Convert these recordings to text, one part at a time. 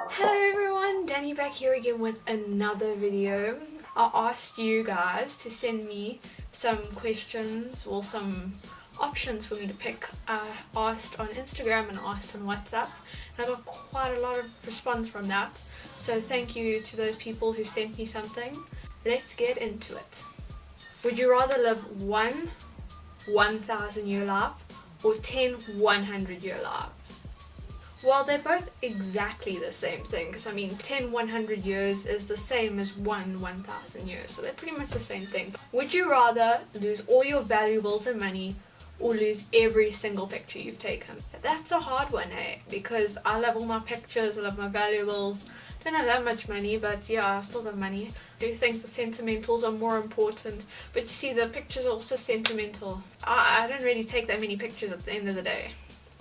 Hello everyone, Danny back here again with another video. I asked you guys to send me some questions or some options for me to pick. I asked on Instagram and asked on WhatsApp, and I got quite a lot of response from that. So thank you to those people who sent me something. Let's get into it. Would you rather live one 1,000-year life or 10 100-year lives? Well, they're both exactly the same thing, because I mean 10 100 years is the same as 1,000 years, so they're pretty much the same thing. Would you rather lose all your valuables and money or lose every single picture you've taken? That's a hard one, eh? Because I love all my pictures, I love my valuables. Don't have that much money, but yeah, I've still got money. I do think the sentimentals are more important, but you see, the pictures are also sentimental. I don't really take that many pictures at the end of the day.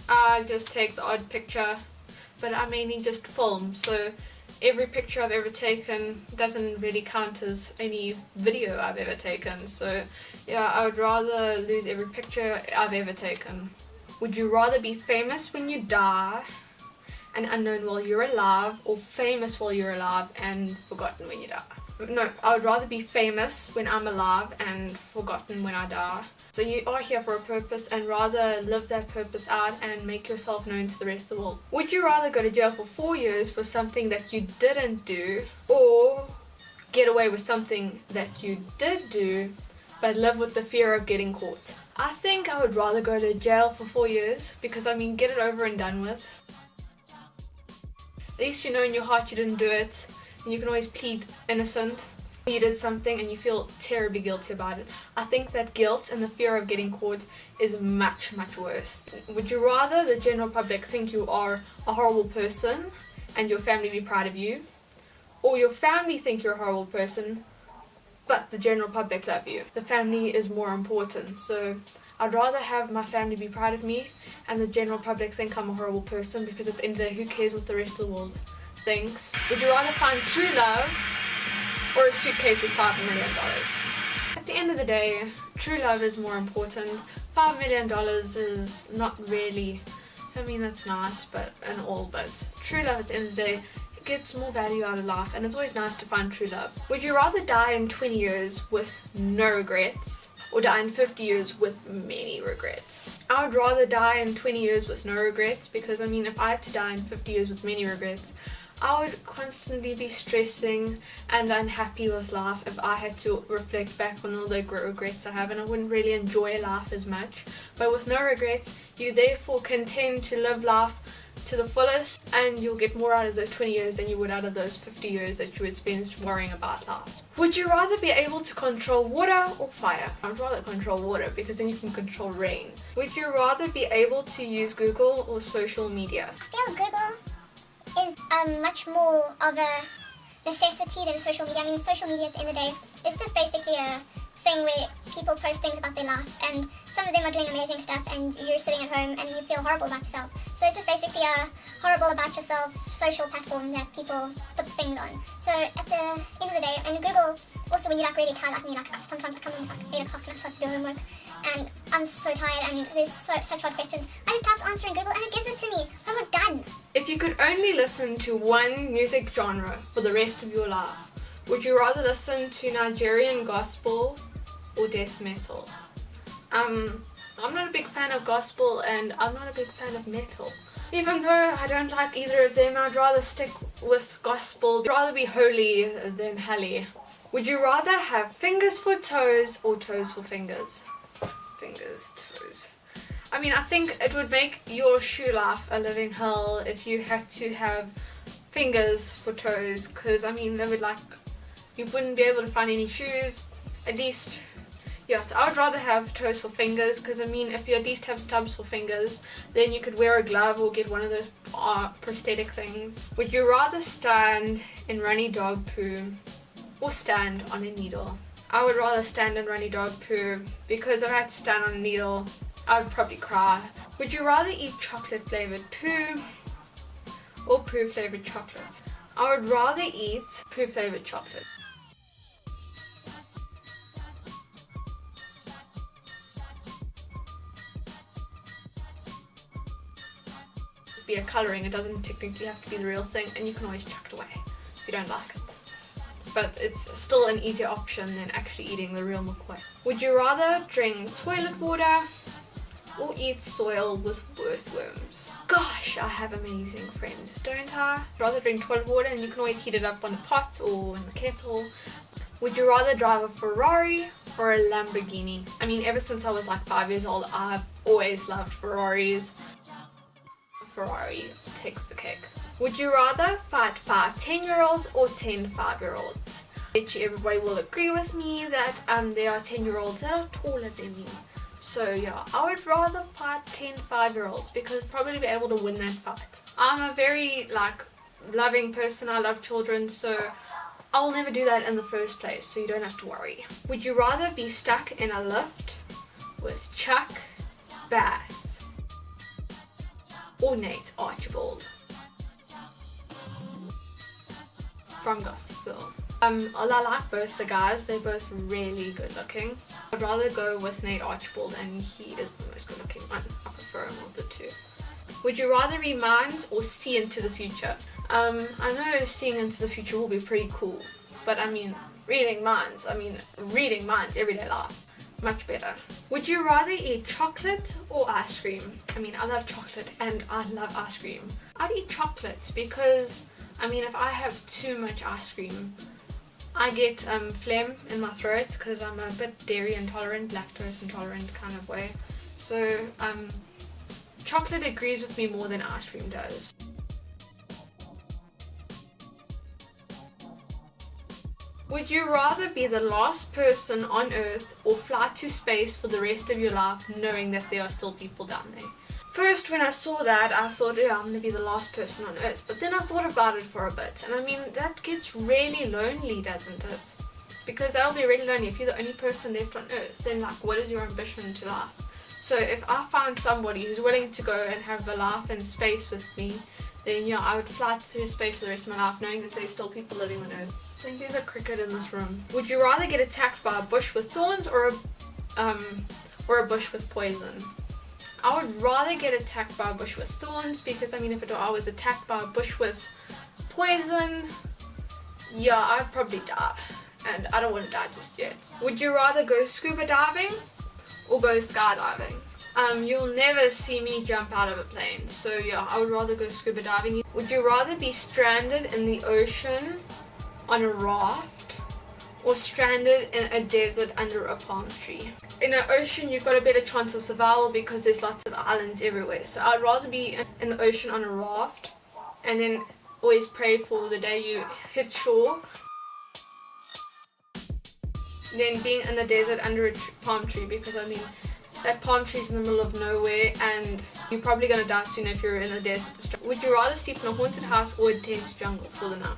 I just take the odd picture, but I mainly just film, so every picture I've ever taken doesn't really count as any video I've ever taken. So yeah, I would rather lose every picture I've ever taken. Would you rather be famous when you die and unknown while you're alive, or famous while you're alive and forgotten when you die? No, I would rather be famous when I'm alive and forgotten when I die. So you are here for a purpose, and rather live that purpose out and make yourself known to the rest of the world. Would you rather go to jail for 4 years for something that you didn't do, or get away with something that you did do but live with the fear of getting caught? I think I would rather go to jail for 4 years, because I mean, get it over and done with. At least you know in your heart you didn't do it, and you can always plead innocent. You did something and you feel terribly guilty about it. I think that guilt and the fear of getting caught is much worse. Would you rather the general public think you are a horrible person and your family be proud of you, or your family think you're a horrible person but the general public love you? The family is more important, so I'd rather have my family be proud of me and the general public think I'm a horrible person, because at the end of the day, who cares what the rest of the world thinks? Would you rather find true love or a suitcase with $5 million? At the end of the day, true love is more important. $5 million is not really, I mean, that's nice but true love at the end of the day gets more value out of life, and it's always nice to find true love. Would you rather die in 20 years with no regrets, or die in 50 years with many regrets? I would rather die in 20 years with no regrets, because I mean, if I had to die in 50 years with many regrets, I would constantly be stressing and unhappy with life if I had to reflect back on all the regrets I have, and I wouldn't really enjoy life as much. But with no regrets, you therefore continue to live life to the fullest, and you'll get more out of those 20 years than you would out of those 50 years that you would spend worrying about life. Would you rather be able to control water or fire? I'd rather control water, because then you can control rain. Would you rather be able to use Google or social media? I feel Google is much more of a necessity than social media. I mean, social media at the end of the day is just basically a thing where people post things about their life, and some of them are doing amazing stuff, and you're sitting at home and you feel horrible about yourself. So it's just basically a horrible about yourself social platform that people put things on. So at the end of the day, and Google, also when you're like really tired, like me, like sometimes I come home like 8 o'clock and I start to do homework, and I'm so tired and there's such hard questions. I just type the answer in Google and it gives it to me. Homework done. If you could only listen to one music genre for the rest of your life, would you rather listen to Nigerian gospel or death metal? I'm not a big fan of gospel, and I'm not a big fan of metal. Even though I don't like either of them, I'd rather stick with gospel. I'd rather be holy than helly. Would you rather have fingers for toes or toes for fingers? Fingers, toes. I mean, I think it would make your shoe life a living hell if you had to have fingers for toes, because I mean, they would you wouldn't be able to find any shoes, at least. Yes, I would rather have toes for fingers, because I mean, if you at least have stubs for fingers, then you could wear a glove or get one of those prosthetic things. Would you rather stand in runny dog poo or stand on a needle? I would rather stand in runny dog poo, because if I had to stand on a needle, I would probably cry. Would you rather eat chocolate flavored poo or poo flavored chocolate? I would rather eat poo flavored chocolate. just be a colouring. It doesn't technically have to be the real thing, and you can always chuck it away if you don't like it. But it's still an easier option than actually eating the real milk way. Would you rather drink toilet water or eat soil with earthworms? Gosh, I have amazing friends, don't I? I'd rather drink toilet water, and you can always heat it up on the pot or in the kettle. Would you rather drive a Ferrari or a Lamborghini? I mean, ever since I was like 5 years old, I've always loved Ferraris. Ferrari takes the cake. Would you rather fight 5 10-year-olds or 10 5-year-olds? I bet you everybody will agree with me that there are 10-year-olds that are taller than me. So yeah, I would rather fight 10 5-year-olds because I'd probably be able to win that fight. I'm a very loving person. I love children, so I will never do that in the first place, so you don't have to worry. Would you rather be stuck in a lift with Chuck Bass or Nate Archibald from Gossip Girl? I like both the guys. They're both really good looking. I'd rather go with Nate Archibald, and he is the most good looking one. I prefer him of the two. Would you rather read minds or see into the future? I know seeing into the future will be pretty cool, but I mean reading minds, everyday life, much better. Would you rather eat chocolate or ice cream? I mean, I love chocolate and I love ice cream. I'd eat chocolate because, I mean, if I have too much ice cream, I get phlegm in my throat because I'm a bit dairy intolerant, lactose intolerant kind of way. So chocolate agrees with me more than ice cream does. Would you rather be the last person on Earth or fly to space for the rest of your life knowing that there are still people down there? First, when I saw that, I thought, yeah, I'm going to be the last person on Earth. But then I thought about it for a bit. And I mean, that gets really lonely, doesn't it? Because that'll be really lonely if you're the only person left on Earth. Then, like, what is your ambition to life? So if I find somebody who's willing to go and have a life in space with me, then yeah, I would fly to space for the rest of my life knowing that there's still people living on Earth. I think there's a cricket in this room. Would you rather get attacked by a bush with thorns or a bush with poison? I would rather get attacked by a bush with thorns because, I mean, if I was attacked by a bush with poison, yeah, I'd probably die. And I don't want to die just yet. Would you rather go scuba diving or go skydiving? You'll never see me jump out of a plane. So yeah, I would rather go scuba diving. Would you rather be stranded in the ocean on a raft or stranded in a desert under a palm tree? In an ocean, you've got a better chance of survival because there's lots of islands everywhere. So I'd rather be in the ocean on a raft and then always pray for the day you hit shore than being in the desert under a palm tree, because I mean, that palm tree's in the middle of nowhere and you're probably going to die soon if you're in the desert. Would you rather sleep in a haunted house or a dense jungle for the night?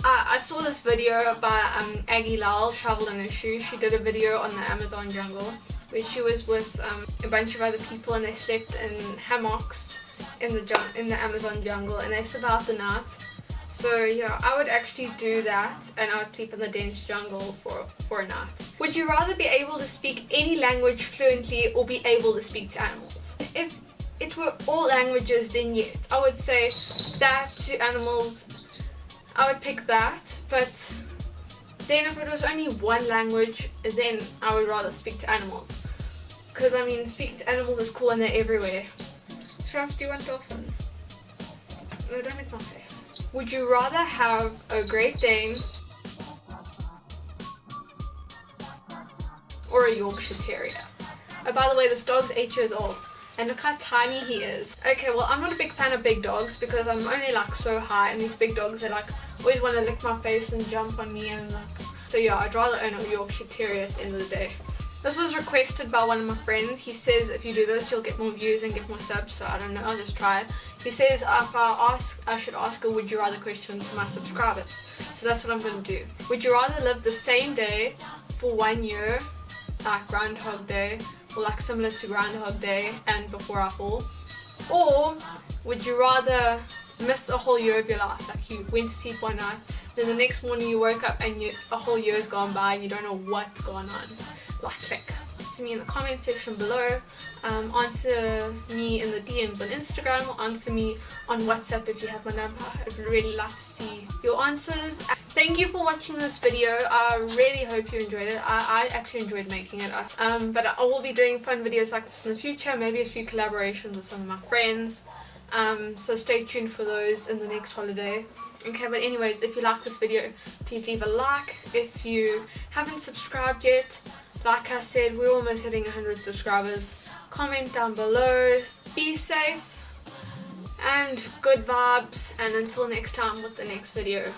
I saw this video by Aggie Lal, Travel in a Shoe. She did a video on the Amazon jungle where she was with a bunch of other people and they slept in hammocks in the Amazon jungle and they survived the night. So yeah, I would actually do that and I would sleep in the dense jungle for a night. Would you rather be able to speak any language fluently or be able to speak to animals? If it were all languages, then yes, I would say that to animals. I would pick that, but then if it was only one language, then I would rather speak to animals. Because I mean, speaking to animals is cool and they're everywhere. Giraffes, do you want dolphin? No, don't make my face. Would you rather have a Great Dane or a Yorkshire Terrier? Oh, by the way, this dog's 8 years old. And look how tiny he is. Okay, well, I'm not a big fan of big dogs because I'm only like so high, and these big dogs, they like always want to lick my face and jump on me and like. So yeah, I'd rather own a Yorkshire Terrier at the end of the day. This was requested by one of my friends. He says if you do this, you'll get more views and get more subs. So I don't know, I'll just try it. He says if I should ask a would you rather question to my subscribers. So that's what I'm going to do. Would you rather live the same day for 1 year, like Groundhog Day, or like similar to Groundhog Day and Before I Fall? Or would you rather miss a whole year of your life? Like you went to sleep one night, then the next morning you woke up and a whole year's gone by and you don't know what's gone on. Like click. to me in the comment section below, answer me in the DMs on Instagram, or answer me on WhatsApp if you have my number. I'd really like to see your answers. Thank you for watching this video. I really hope you enjoyed it. I actually enjoyed making it. But I will be doing fun videos like this in the future, maybe a few collaborations with some of my friends. So stay tuned for those in the next holiday. Okay, but anyways, if you like this video, please leave a like. If you haven't subscribed yet, like I said, we're almost hitting 100 subscribers. Comment down below. Be safe and good vibes, and until next time with the next video.